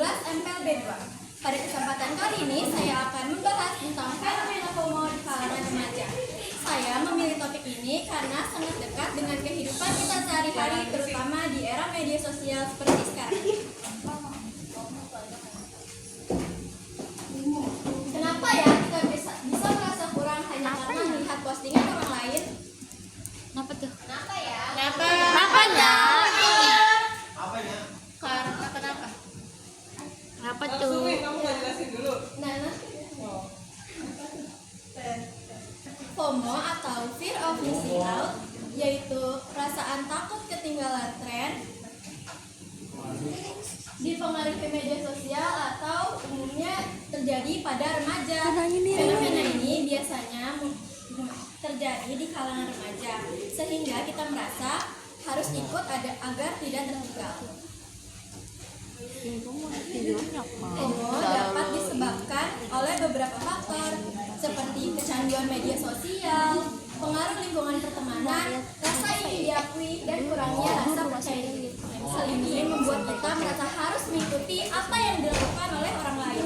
MPLB 2. Pada kesempatan kali ini saya akan membahas tentang fenomena FOMO di kalangan remaja. Saya memilih topik ini karena sangat dekat dengan kehidupan kita sehari-hari, terutama di era media sosial seperti sekarang. Kenapa ya kita bisa merasa kurang hanya karena melihat postingan orang lain? Kenapa tuh? Kenapa ya? Kenapa ya? Kenapa? Kenapa tuh? Kamu nggak jelasin dulu. FOMO atau fear of missing out, yaitu perasaan takut ketinggalan tren, dipengaruhi media sosial atau umumnya terjadi pada remaja. Fenomena ini biasanya terjadi di kalangan remaja, sehingga kita merasa harus ikut agar tidak tertinggal. FOMO dapat disebabkan oleh beberapa faktor seperti kecanduan media sosial, pengaruh lingkungan pertemanan, rasa ingin diakui, dan kurangnya rasa percaya diri. Hal ini membuat kita merasa harus mengikuti apa yang dilakukan oleh orang lain.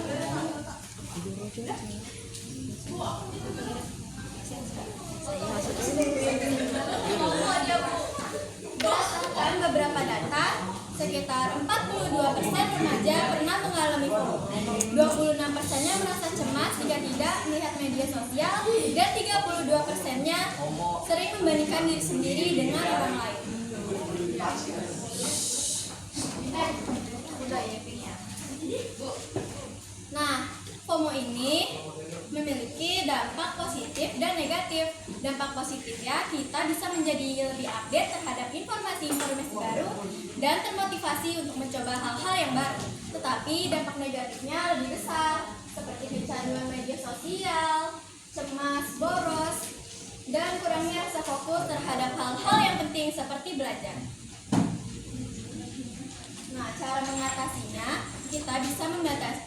Berdasarkan beberapa data, sekitar 42% remaja pernah mengalami FOMO. 26%-nya merasa cemas jika tidak melihat media sosial, dan 32%-nya sering membandingkan diri sendiri dengan orang lain. Nah, FOMO ini memiliki dampak positif dan negatif. Dampak positifnya, kita bisa menjadi lebih update terhadap informasi-informasi baru dan termotivasi untuk mencoba hal-hal yang baru. Tetapi dampak negatifnya lebih besar, seperti kecanduan media sosial, cemas, boros, dan kurangnya rasa fokus terhadap hal-hal yang penting seperti belajar. Nah, cara mengatasinya, kita bisa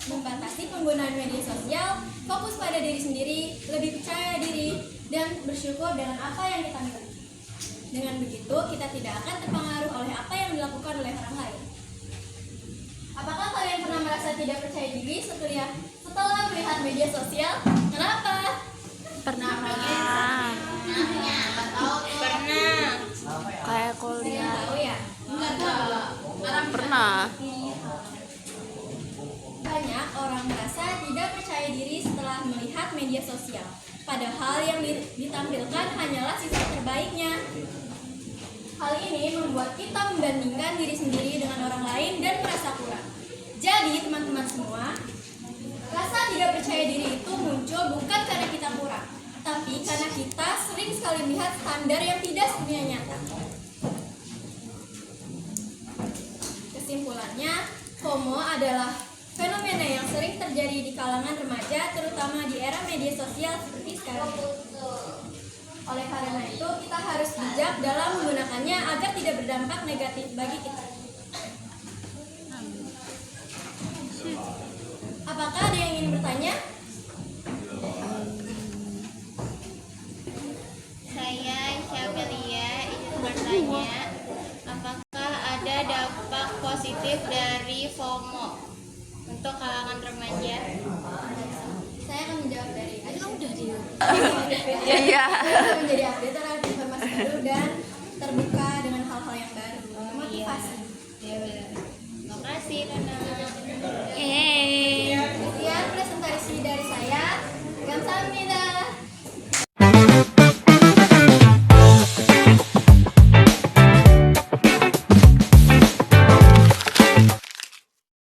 membatasi penggunaan media sosial, fokus pada diri sendiri, lebih percaya diri, dan bersyukur dengan apa yang kita miliki. Dengan begitu, kita tidak akan terpengaruh oleh apa yang dilakukan oleh orang lain. Apakah kalian pernah merasa tidak percaya diri setelah melihat media sosial? Kenapa? Pernah. Kayak kuliah. Tahu ya? Pernah. Banyak orang merasa tidak percaya diri setelah melihat media sosial, padahal yang ditampilkan hanyalah sisi terbaiknya. Hal ini membuat kita membandingkan diri sendiri dengan orang lain dan merasa kurang. Jadi teman-teman semua, rasa tidak percaya diri itu muncul bukan karena kita kurang, tapi karena kita sering sekali melihat standar yang tidak sebenarnya nyata. Kesimpulannya, FOMO adalah fenomena yang sering terjadi di kalangan remaja, terutama di era media sosial seperti sekarang. Oleh karena itu, kita harus bijak dalam menggunakannya agar tidak berdampak negatif bagi kita. Apakah ada yang ingin bertanya? Saya Syabelia ingin bertanya, apakah ada dampak positif dari FOMO untuk kalangan remaja? Saya akan menjawab dari Iya. menjadi update terhadap informasi baru dan terbuka dengan hal-hal yang baru. Motivasi. Iya benar. Terima kasih Nana. Yeay. Sekian presentasi dari saya.